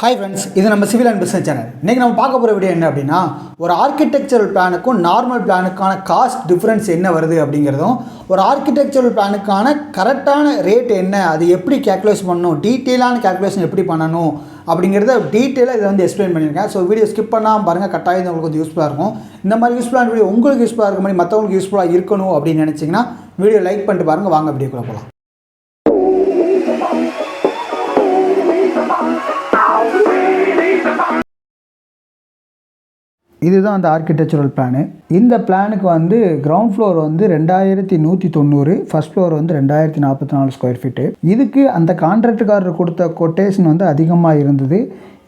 Hi friends, இது நம்ம civil and business channel. இன்றைக்கி நம்ம பார்க்க போகிற வீடியோ என்ன அப்படின்னா, ஒரு ஆர்கிடெக்சரல் பிளானுக்கும் நார்மல் பிளானுக்கான காஸ்ட் டிஃப்ரென்ஸ் என்ன வருது அப்படிங்கிறதும், ஒரு ஆர்கிடெக்சரல் பிளானுக்கான கரெக்டான ரேட் என்ன, அது எப்படி கேல்குலேஷன் பண்ணணும், டீட்டெயிலான கேல்குலேஷன் எப்படி பண்ணணும் அப்படிங்கிறத டீட்டெயிலாக இதை வந்து எக்ஸ்பிளைன் பண்ணியிருக்கேன். ஸோ வீடியோ ஸ்கிப் பண்ணாமல் பாருங்கள், கட்டாயம் உங்களுக்கு கொஞ்சம் யூஸ்ஃபுல்லாக இருக்கும். இந்த மாதிரி யூஸ்ஃபுல்லான வீடியோ உங்களுக்கு யூஸ்ஃபுல்லாக இருக்க மாதிரி மற்றவங்களுக்கு யூஸ்ஃபுல்லாக இருக்கணும் அப்படின்னு நினச்சிங்கன்னா வீடியோ லைக் பண்ணிட்டு பாருங்கள். வாங்க வீடியோக்குள்ள போகலாம். இதுதான் அந்த ஆர்கிடெக்சரல் பிளானு. இந்த பிளானுக்கு வந்து கிரவுண்ட் ஃப்ளோர் வந்து 2190, ஃபர்ஸ்ட் ஃப்ளோர் வந்து 2044 ஸ்கொயர் ஃபீட்டு. இதுக்கு அந்த கான்ட்ராக்டுக்காரர் கொடுத்த கொட்டேஷன் வந்து அதிகமாக இருந்தது.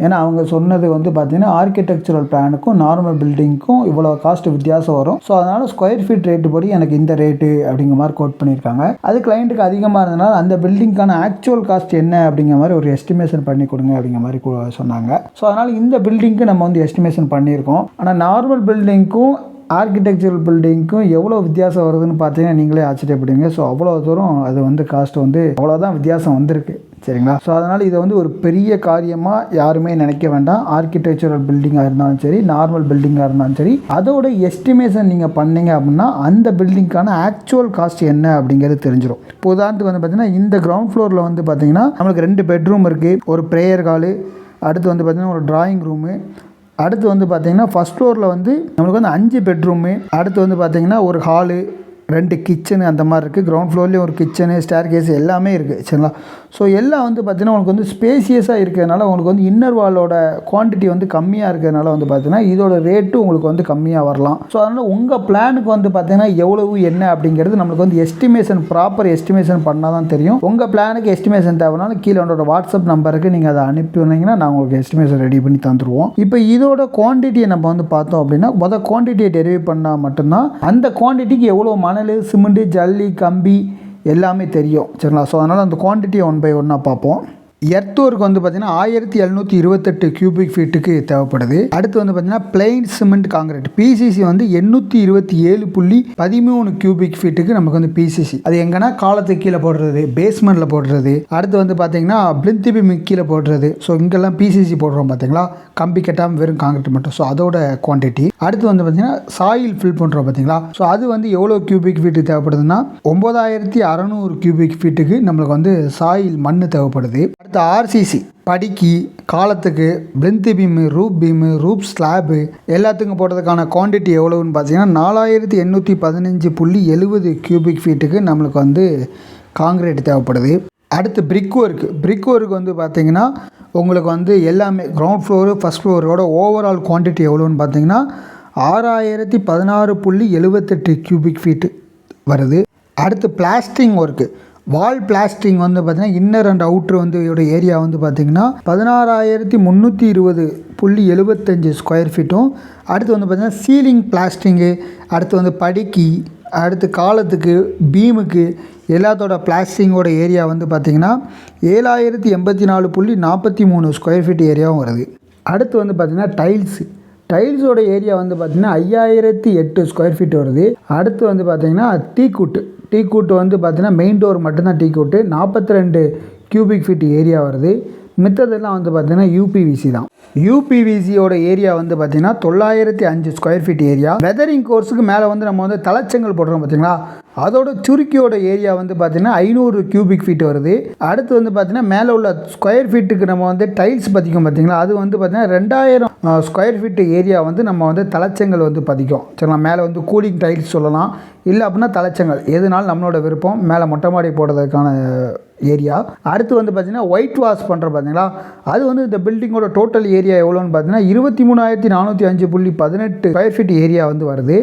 ஏன்னா அவங்க சொன்னது வந்து பார்த்திங்கன்னா ஆர்கிடெக்சரல் பிளானுக்கும் நார்மல் பில்டிங்க்கும் இவ்வளோ காஸ்ட் வித்தியாசம் வரும். ஸோ அதனால் ஸ்கொயர் ஃபீட் ரேட்டு படி எனக்கு இந்த ரேட்டு அப்படிங்கிற மாதிரி கோட் பண்ணியிருக்காங்க. அது கிளைண்ட்டுக்கு அதிகமாக இருந்தனால அந்த பில்டிங்க்கான ஆக்சுவல் காஸ்ட் என்ன அப்படிங்கிற மாதிரி ஒரு எஸ்டிமேஷன் பண்ணி கொடுங்க அப்படிங்கிற மாதிரி சொன்னாங்க. ஸோ அதனால் இந்த பில்டிங்க்கு நம்ம வந்து எஸ்டிமேஷன் பண்ணியிருக்கோம். ஆனால் நார்மல் பில்டிங்க்கும் ஆர்கிடெக்சரல் பில்டிங்க்கும் எவ்வளோ வித்தியாசம் வருதுன்னு பார்த்தீங்கன்னா நீங்களே ஆச்சரியப்படுவீங்க. ஸோ அவ்வளோ தூரம் அது வந்து காஸ்ட் வந்து அவ்வளோதான் வித்தியாசம் வந்திருக்கு, சரிங்களா? ஸோ அதனால் இதை வந்து ஒரு பெரிய காரியமாக யாருமே நினைக்க வேண்டாம். ஆர்கிடெக்சரல் பில்டிங்காக இருந்தாலும் சரி, நார்மல் பில்டிங்காக இருந்தாலும் சரி, அதோட எஸ்டிமேஷன் நீங்கள் பண்ணீங்க அப்படின்னா அந்த பில்டிங்க்கான ஆக்சுவல் காஸ்ட் என்ன அப்படிங்கிறது தெரிஞ்சிடும். இப்போ உதாரணத்துக்கு வந்து பார்த்திங்கன்னா இந்த கிரவுண்ட் ஃப்ளோரில் வந்து பார்த்திங்கன்னா நம்மளுக்கு 2 பெட்ரூம் இருக்குது, ஒரு ப்ரேயர் ஹாலு, அடுத்து வந்து பார்த்திங்கன்னா ஒரு டிராயிங் ரூமு, அடுத்து வந்து பார்த்திங்கன்னா ஃபஸ்ட் ஃப்ளோரில் வந்து நம்மளுக்கு வந்து 5 பெட்ரூமு, அடுத்து வந்து பார்த்திங்கன்னா ஒரு ஹாலு, 2 கிச்சனு அந்த மாதிரி இருக்குது. கிரவுண்ட் ஃப்ளோர்லேயும் ஒரு கிச்சனு, ஸ்டேர் கேஸ் எல்லாமே இருக்குது, சரிங்களா? ஸோ எல்லாம் வந்து பார்த்திங்கன்னா உங்களுக்கு வந்து ஸ்பேசியஸாக இருக்கிறதுனால உங்களுக்கு வந்து இன்னர் வாலோட குவான்டிட்டி வந்து கம்மியாக இருக்கிறதுனால வந்து பார்த்திங்கன்னா இதோட ரேட்டு உங்களுக்கு வந்து கம்மியாக வரலாம். ஸோ அதனால் உங்கள் பிளானுக்கு வந்து பார்த்திங்கன்னா எவ்வளவு என்ன அப்படிங்கிறது நம்மளுக்கு வந்து எஸ்டிமேஷன், ப்ராப்பர் எஸ்டிமேஷன் பண்ணால் தான் தெரியும். உங்கள் பிளானுக்கு எஸ்டிமேஷன் தேவைனாலும் கீழே உங்களோட வாட்ஸ்அப் நம்பருக்கு நீங்கள் அதை அனுப்பி வந்தீங்கன்னா நான் உங்களுக்கு எஸ்டிமேஷன் ரெடி பண்ணி தந்துடுவோம். இப்போ இதோட குவான்டிட்டியை நம்ம வந்து பார்த்தோம் அப்படின்னா குவான்டிட்டியை டெரிவ் பண்ணால் மட்டும்தான் அந்த குவான்டிட்டிக்கு எவ்வளோ மணல், சிமெண்ட்டு, ஜல்லி, கம்பி எல்லாமே தெரியும், சரிங்களா? ஸோ அதனால் அந்த குவான்டிட்டியை 1 by 1 பார்ப்போம். எர்த் ஒர்க் வந்து பார்த்திங்கன்னா 1728 கியூபிக் ஃபீட்டுக்கு தேவைப்படுது. அடுத்து வந்து பார்த்திங்கன்னா பிளெயின் சிமெண்ட் காங்கிரீட் பிசிசி வந்து 827.13 கியூபிக் ஃபீட்டுக்கு நமக்கு வந்து பிசிசி. அது எங்கன்னா காலத்துக்கு கீழே போடுறது, பேஸ்மெண்ட்டில் போடுறது. அடுத்து வந்து பார்த்திங்கன்னா பிளிந்த் பீம் கீழே போடுறது. ஸோ இங்கெல்லாம் பிசிசி போடுறோம் பார்த்தீங்களா, கம்பி கட்டாமல் வெறும் காங்கிரீட் மட்டும். ஸோ அதோட குவான்டிட்டி. அடுத்து வந்து பார்த்திங்கன்னா சாயில் ஃபில் பண்ணுறோம் பார்த்தீங்களா. ஸோ அது வந்து எவ்வளோ கியூபிக் ஃபீட்டு தேவைப்படுதுன்னா 9600 கியூபிக் ஃபீட்டுக்கு நம்மளுக்கு வந்து சாயில் மண் தேவைப்படுது. அடுத்து ஆர்சிசி படிக்கு, காலத்துக்கு, plinth beam, roof beam, roof slab எல்லாத்துக்கும் போடுறதுக்கான குவான்டிட்டி எவ்வளோன்னு பார்த்தீங்கன்னா 4815.70 கியூபிக் ஃபீட்டுக்கு நம்மளுக்கு வந்து காங்கிரீட் தேவைப்படுது. அடுத்து பிரிக் ஒர்க் வந்து பார்த்திங்கன்னா உங்களுக்கு வந்து எல்லாமே கிரவுண்ட் ஃப்ளோரு, ஃபஸ்ட் ஃப்ளோரோட ஓவரால் குவான்டிட்டி எவ்வளோன்னு பார்த்தீங்கன்னா 6016.78 கியூபிக் ஃபீட்டு வருது. அடுத்து பிளாஸ்டிங் ஒர்க்கு, வால் பிளாஸ்டிங் வந்து பார்த்திங்கன்னா இன்னர் அண்ட் அவுட்ரு வந்து இதோட ஏரியா வந்து பார்த்திங்கன்னா 16320.75 ஸ்கொயர் ஃபீட்டும். அடுத்து வந்து பார்த்திங்கன்னா சீலிங் பிளாஸ்டிங்கு, அடுத்து வந்து படிக்கு, அடுத்து காலத்துக்கு, பீமுக்கு எல்லாத்தோட பிளாஸ்டிங்கோட ஏரியா வந்து பார்த்திங்கன்னா 7084.43 ஸ்கொயர் ஃபீட் ஏரியாவும் வருது. அடுத்து வந்து பார்த்திங்கன்னா டைல்ஸோட ஏரியா வந்து பார்த்திங்கன்னா 5008 ஸ்கொயர் ஃபீட் வருது. அடுத்து வந்து பார்த்திங்கன்னா டீ கூட்டு வந்து பார்த்திங்கன்னா மெயின் டோர் மட்டும்தான் டீ கூட்டு 42 கியூபிக் ஃபீட் ஏரியா வருது. மித்ததெல்லாம் வந்து பார்த்திங்கன்னா யூபிவிசி தான். யூபிவிசியோட ஏரியா வந்து பார்த்திங்கன்னா 905 ஸ்கொயர் ஃபீட் ஏரியா. வெதரிங் கோர்ஸுக்கு மேலே வந்து நம்ம வந்து தலைச்செங்கல் போடுறோம் பார்த்திங்களா, அதோட சுருக்கியோட ஏரியா வந்து பார்த்திங்கன்னா 500 கியூபிக் ஃபீட் வருது. அடுத்து வந்து பார்த்திங்கன்னா மேலே உள்ள ஸ்கொயர் ஃபீட்டுக்கு நம்ம வந்து டைல்ஸ் பதிக்கும் பார்த்திங்களா, அது வந்து பார்த்திங்கன்னா 2000 ஸ்கொயர் ஃபீட் ஏரியா வந்து நம்ம வந்து தலைச்செங்கல் வந்து பதிக்கும், சரிங்களா? மேலே வந்து கூலிங் டைல்ஸ் சொல்லலாம், இல்லை அப்படின்னா தலைச்செங்கல், எதுனாலும் நம்மளோட விருப்பம். மேலே மொட்டை மாடி போடுறதுக்கான ஏரியா. அடுத்து வந்து பார்த்திங்கன்னா ஒயிட் வாஷ் பண்ணுற பார்த்தீங்களா, அது வந்து இந்த பில்டிங்கோட டோட்டல் ஏரியா எவ்வளோன்னு பார்த்தீங்கன்னா 23405.18 ஸ்கொயர் ஃபீட் ஏரியா வந்து வருது.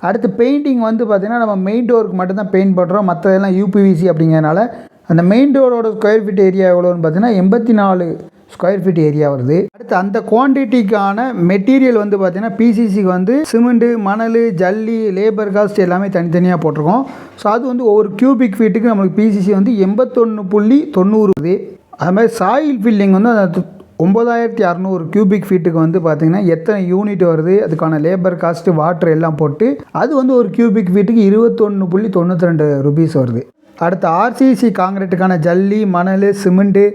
அடுத்து பெயிண்டிங் வந்து பார்த்திங்கன்னா நம்ம மெயின் டோருக்கு மட்டும்தான் பெயிண்ட் பண்ணுறோம், மற்றதெல்லாம் யூபிவிசி அப்படிங்கிறனால அந்த மெயின் டோரோட ஸ்கொயர் ஃபீட் ஏரியா எவ்வளோன்னு பார்த்தீங்கன்னா 84 ஸ்கொயர் ஃபீட் ஏரியா வருது. அடுத்து அந்த குவான்டிட்டிக்கான மெட்டீரியல் வந்து பார்த்திங்கன்னா பிசிசிக்கு வந்து சிமெண்ட்டு, மணல், ஜல்லி, லேபர் காஸ்ட் எல்லாமே தனித்தனியாக போட்டிருக்கோம். ஸோ அது வந்து ஒவ்வொரு கியூபிக் ஃபீட்டுக்கு நம்மளுக்கு பிசிசி வந்து 81.90. அது மாதிரி சாயில் ஃபில்லிங் வந்து அந்த 9600 கியூபிக் ஃபீட்டுக்கு வந்து பார்த்திங்கன்னா எத்தனை யூனிட் வருது, அதுக்கான லேபர் காஸ்ட்டு, வாட்டர் எல்லாம் போட்டு அது வந்து ஒரு கியூபிக் ஃபீட்டுக்கு 21.92 ருபீஸ் வருது. அடுத்து ஆர்சிசி காங்கிரீட்டுக்கான ஜல்லி, மணல், சிமெண்ட்டு,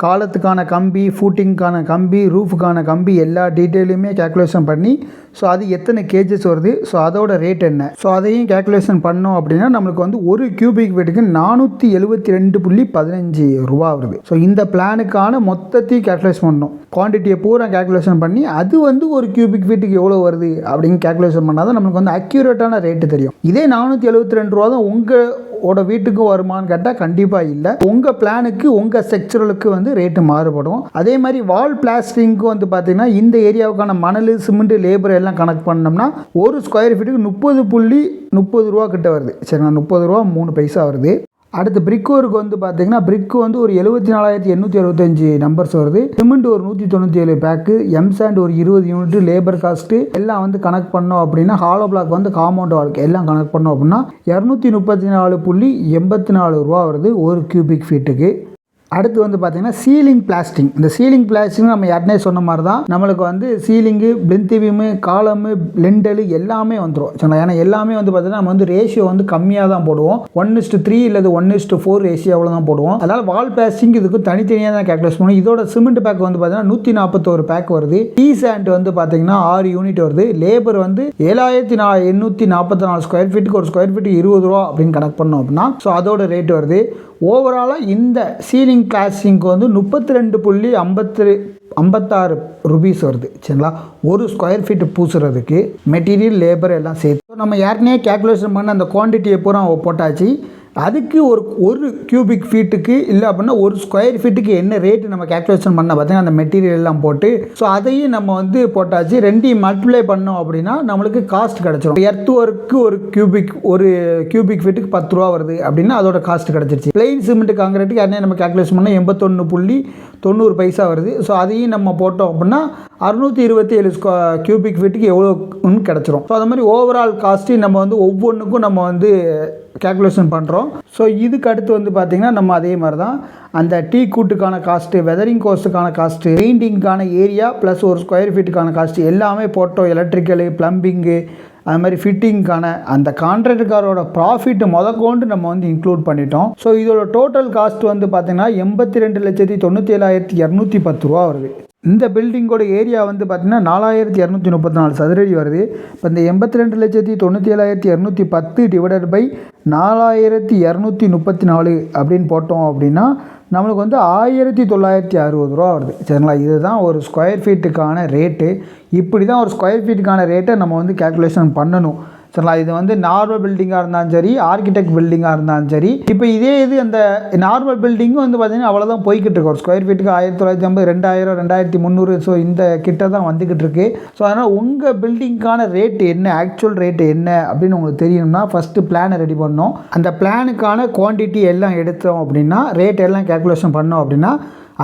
காலத்துக்கான கம்பி, ஃபூட்டிங்க்கான கம்பி, ரூஃபுக்கான கம்பி எல்லா டீட்டெயிலுமே கேல்குலேஷன் பண்ணி ஸோ அது எத்தனை கேஜஸ் வருது, ஸோ அதோட ரேட் என்ன, ஸோ அதையும் கேல்குலேஷன் பண்ணோம் அப்படின்னா நம்மளுக்கு வந்து ஒரு கியூபிக் ஃபீட்டுக்கு 472.15 ரூபா வருது. ஸோ இந்த பிளானுக்கான மொத்தத்தையும் கேல்குலேஷன் பண்ணணும், குவான்டிட்டியை பூரா கேல்குலேஷன் பண்ணி அது வந்து ஒரு கியூபிக் ஃபீட்டுக்கு எவ்வளோ வருது அப்படின்னு கேல்குலேஷன் பண்ணால் தான் நம்மளுக்கு வந்து அக்யூரேட்டான ரேட்டு தெரியும். இதே 472 ரூபா தான் உங்களோட வீட்டுக்கும் வருமானு கேட்டால் கண்டிப்பாக இல்லை. உங்கள் பிளானுக்கு உங்கள் செக்சுரலுக்கு வந்து ரேட்டு மாறுபடும். அதே மாதிரி வால் பிளாஸ்டரிங்க்கு வந்து பார்த்தீங்கன்னா இந்த ஏரியாவுக்கான மணல், சிமெண்ட், லேபர் எல்லாம் கனெக்ட் பண்ணோம்னா ஒரு ஸ்கொயர் ஃபீட்டுக்கு 30.30 ரூபா கிட்ட வருது. சரிங்களா, 30 ரூபா 3 பைசா வருது. அடுத்து பிரிக் ஒர்க்கு வந்து பார்த்தீங்கன்னா பிரிக்கு வந்து ஒரு 74,865 நம்பர்ஸ் வருது. சிமெண்ட் ஒரு 197 பேக்கு, எம்சாண்ட் ஒரு 20 யூனிட், லேபர் காஸ்ட்டு எல்லாம் வந்து கனெக்ட் பண்ணோம் அப்படின்னா ஹாலோ பிளாக் வந்து காம்பவுண்ட் வால்க்கு எல்லாம் கனெக்ட் பண்ணோம் அப்படின்னா 234.84 ரூபா வருது ஒரு கியூபிக் ஃபீட்டுக்கு. அடுத்து வந்து பார்த்தீங்கன்னா சீலிங் பிளாஸ்டிங். இந்த சீலிங் பிளாஸ்டிங் நம்ம யாருனே சொன்ன மாதிரி தான் நம்மளுக்கு வந்து சீலிங்கு, பிளிந்த் பீமு, காலமு, லிண்டலு எல்லாமே வந்துடும். சரிங்களா, ஏன்னா எல்லாமே வந்து பார்த்தீங்கன்னா நம்ம வந்து ரேஷியோ வந்து கம்மியாக தான் போடுவோம். 1:3 இல்லது 1:4 ரேஷியோவில் தான் போடுவோம். அதனால் வால் பிளாஸ்டிங் இதுக்கு தனித்தனியாக தான் கேல்குலேட் பண்ணுவோம். இதோட சிமெண்ட் பேக் வந்து பார்த்தீங்கன்னா 141 பேக் வருது. டீ சாண்ட் வந்து பார்த்தீங்கன்னா 6 யூனிட் வருது. லேபர் வந்து 7,844 ஸ்கொயர் ஃபீட்டுக்கு ஒரு ஸ்கொயர் ஃபீட்டுக்கு 20 ரூபா அப்படின்னு கனெக்ட் பண்ணோம் அப்படின்னா ஸோ அதோட ரேட் வருது. ஓவராலாக இந்த சீலிங் பிளாஸ்டிங்க்கு வந்து 32.56 ருபீஸ் வருது. சரிங்களா, ஒரு ஸ்கொயர் ஃபீட்டு பூசுறதுக்கு மெட்டீரியல், லேபர் எல்லாம் சேர்த்து நம்ம யாருனே கேல்குலேஷன் பண்ண அந்த குவான்டிட்டியை பூரா போட்டாச்சு. அதுக்கு ஒரு கியூபிக் ஃபீட்டுக்கு இல்லை அப்படின்னா ஒரு ஸ்கொயர் ஃபீட்டுக்கு என்ன ரேட்டு நம்ம கேல்குலேஷன் பண்ண பார்த்தீங்கன்னா அந்த மெட்டீரியல் எல்லாம் போட்டு ஸோ அதையும் நம்ம வந்து போட்டாச்சு. ரெண்டையும் மல்டிப்ளை பண்ணோம் அப்படின்னா நம்மளுக்கு காஸ்ட் கிடச்சிரும். எர்த் ஒர்க்கு ஒரு கியூபிக் ஃபீட்டுக்கு 10 ரூபா வருது அப்படின்னா அதோட காஸ்ட் கிடச்சிருச்சு. பிளெயின் சிமெண்ட் காங்கிரீட்டுக்கு யாருனே நம்ம கேல்குலேஷன் பண்ணால் 81.90 பைசா வருது. ஸோ அதையும் நம்ம போட்டோம் அப்படின்னா 627 கியூபிக் ஃபீட்டுக்கு எவ்வளோன்னு கிடச்சிரும். ஸோ அது மாதிரி ஓவரால் காஸ்ட்டு நம்ம வந்து ஒவ்வொன்றுக்கும் நம்ம வந்து கேல்குலேஷன் பண்ணுறோம். ஸோ இதுக்கு அடுத்து வந்து பார்த்திங்கன்னா நம்ம அதே மாதிரி தான் அந்த டீ கூட்டுக்கான காஸ்ட்டு, வெதரிங் கோஸ்ட்டுக்கான காஸ்ட்டு, பெயிண்டிங்கான ஏரியா ப்ளஸ் ஒரு ஸ்கொயர் ஃபீட்டுக்கான காஸ்ட்டு எல்லாமே போட்டோம். எலக்ட்ரிக்கலு, ப்ளம்பிங்கு, அது மாதிரி ஃபிட்டிங்க்கான அந்த கான்ட்ராக்டர்காரோட ப்ராஃபிட் முதற்கொண்டு நம்ம வந்து இன்க்ளூட் பண்ணிட்டோம். ஸோ இதோட டோட்டல் காஸ்ட் வந்து பார்த்திங்கன்னா 82,97,210 ரூபா வருது. இந்த பில்டிங்கோட ஏரியா வந்து பார்த்திங்கன்னா 4,234 சதுரடி வருது. இப்போ இந்த 82,97,210 டிவைடட் பை 4,234 அப்படின்னு போட்டோம் அப்படின்னா நம்மளுக்கு வந்து 1,960 ரூபா வருது. சரிங்களா, இதுதான் ஒரு ஸ்கொயர் ஃபீட்டுக்கான ரேட்டு. இப்படி தான் ஒரு ஸ்கொயர் ஃபீட்டுக்கான ரேட்டை நம்ம வந்து கேல்குலேஷன் பண்ணணும். சரிங்களா, இது வந்து நார்மல் பில்டிங்காக இருந்தாலும் சரி, ஆர்கிடெக்ட் பில்டிங்காக இருந்தாலும் சரி. இப்போ இதே இது அந்த நார்மல் பில்டிங்கும் வந்து பார்த்திங்கன்னா அவ்வளோதான் போய்கிட்டு இருக்கு. ஒரு ஸ்கொயர் ஃபீட்டுக்கு 1,950, 2,000, 2,300 ஸோ இந்த கிட்ட தான் வந்துக்கிட்டு இருக்கு. ஸோ அதனால் உங்கள் பில்டிங்க்கான ரேட்டு என்ன, ஆக்சுவல் ரேட்டு என்ன அப்படின்னு உங்களுக்கு தெரியணும்னா ஃபஸ்ட்டு பிளானை ரெடி பண்ணோம். அந்த பிளானுக்கான குவான்டிட்டி எல்லாம் எடுத்தோம் அப்படின்னா ரேட் எல்லாம் கேல்குலேஷன் பண்ணோம் அப்படின்னா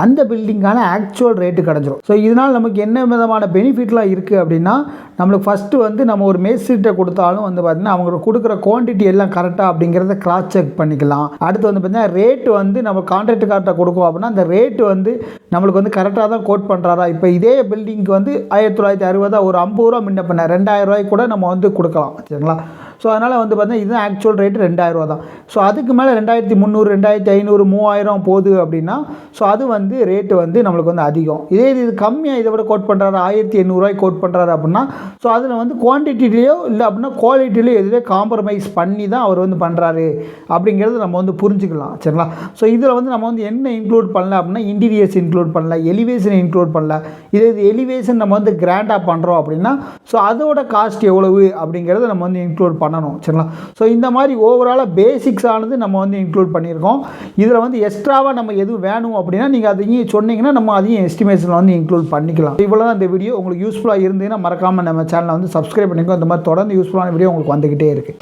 அந்த பில்டிங்கான ஆக்சுவல் ரேட்டு கிடச்சிரும். ஸோ இதனால் நமக்கு என்ன விதமான பெனிஃபிட்லாம் இருக்குது அப்படின்னா நம்மளுக்கு ஃபஸ்ட்டு வந்து நம்ம ஒரு மேஸ்திரிட்ட கொடுத்தாலும் வந்து பார்த்திங்கன்னா அவங்க கொடுக்குற குவான்டிட்டி எல்லாம் கரெக்டாக அப்படிங்கிறத கிராஸ் செக் பண்ணிக்கலாம். அடுத்து வந்து பார்த்திங்கன்னா ரேட்டு வந்து நம்ம கான்ட்ராக்டர்கிட்ட கொடுக்கும் அப்படின்னா அந்த ரேட்டு வந்து நம்மளுக்கு வந்து கரெக்டாக தான் கோட் பண்ணுறாரா. இப்போ இதே பில்டிங்க்கு வந்து 1,960 ஒரு 50 ரூபா முன்ன பண்ண 2,000 ரூபாய்க்கு கூட நம்ம வந்து கொடுக்கலாம். சரிங்களா, ஸோ அதனால் வந்து பார்த்தீங்கன்னா இதுதான் ஆக்சுவல் ரேட்டு 2,000 ரூபா தான். ஸோ அதுக்கு மேலே 2,300, 2,500, 3,000 போகுது அப்படின்னா ஸோ அது வந்து ரேட்டு வந்து நம்மளுக்கு வந்து அதிகம். இது கம்மியாக இதை விட கோட் பண்ணுறாரு 1,800 ரூபாய்க்கு கோட் பண்ணுறாரு அப்படின்னா ஸோ அதில் வந்து குவான்டிட்டிலேயோ இல்லை அப்படின்னா குவாலிட்டிலேயோ எதுலேயோ காம்ப்ரமைஸ் பண்ணி தான் அவர் வந்து பண்ணுறாரு அப்படிங்கிறது நம்ம வந்து புரிஞ்சுக்கலாம். சரிங்களா, ஸோ இதில் வந்து நம்ம வந்து என்ன இன்க்ளூட் பண்ணல அப்படின்னா இன்டீரியர்ஸ் இன்க்ளூட் பண்ணல, எலிவேஷன் இன்க்ளூட் பண்ணல. இது எலிவேஷன் நம்ம வந்து கிராண்டாக பண்ணுறோம் அப்படின்னா ஸோ அதோட காஸ்ட் எவ்வளவு அப்படிங்கிறத நம்ம வந்து இன்க்ளூட் பண்ணணும். சரிங்களா, ஸோ இந்த மாதிரி ஓவராலாக பேசிக்ஸ் ஆனது நம்ம வந்து இன்க்ளூட் பண்ணியிருக்கோம். இதில் வந்து எக்ஸ்ட்ராவாக நம்ம எதுவும் வேணும் அப்படின்னா நீங்கள் அதையும் சொன்னீங்கன்னா நம்ம அதையும் எஸ்டிமேஷனில் வந்து இன்க்ளூட் பண்ணிக்கலாம். இவ்வளோ தான் இந்த வீடியோ. உங்களுக்கு யூஸ்ஃபுல்லாக இருந்ததுன்னா மறக்காமல் நம்ம சேனலை வந்து சப்ஸ்கிரைப் பண்ணிக்கோ. இந்த மாதிரி தொடர்ந்து யூஸ்ஃபுல்லான வீடியோ உங்களுக்கு வந்துக்கிட்டே இருக்குது.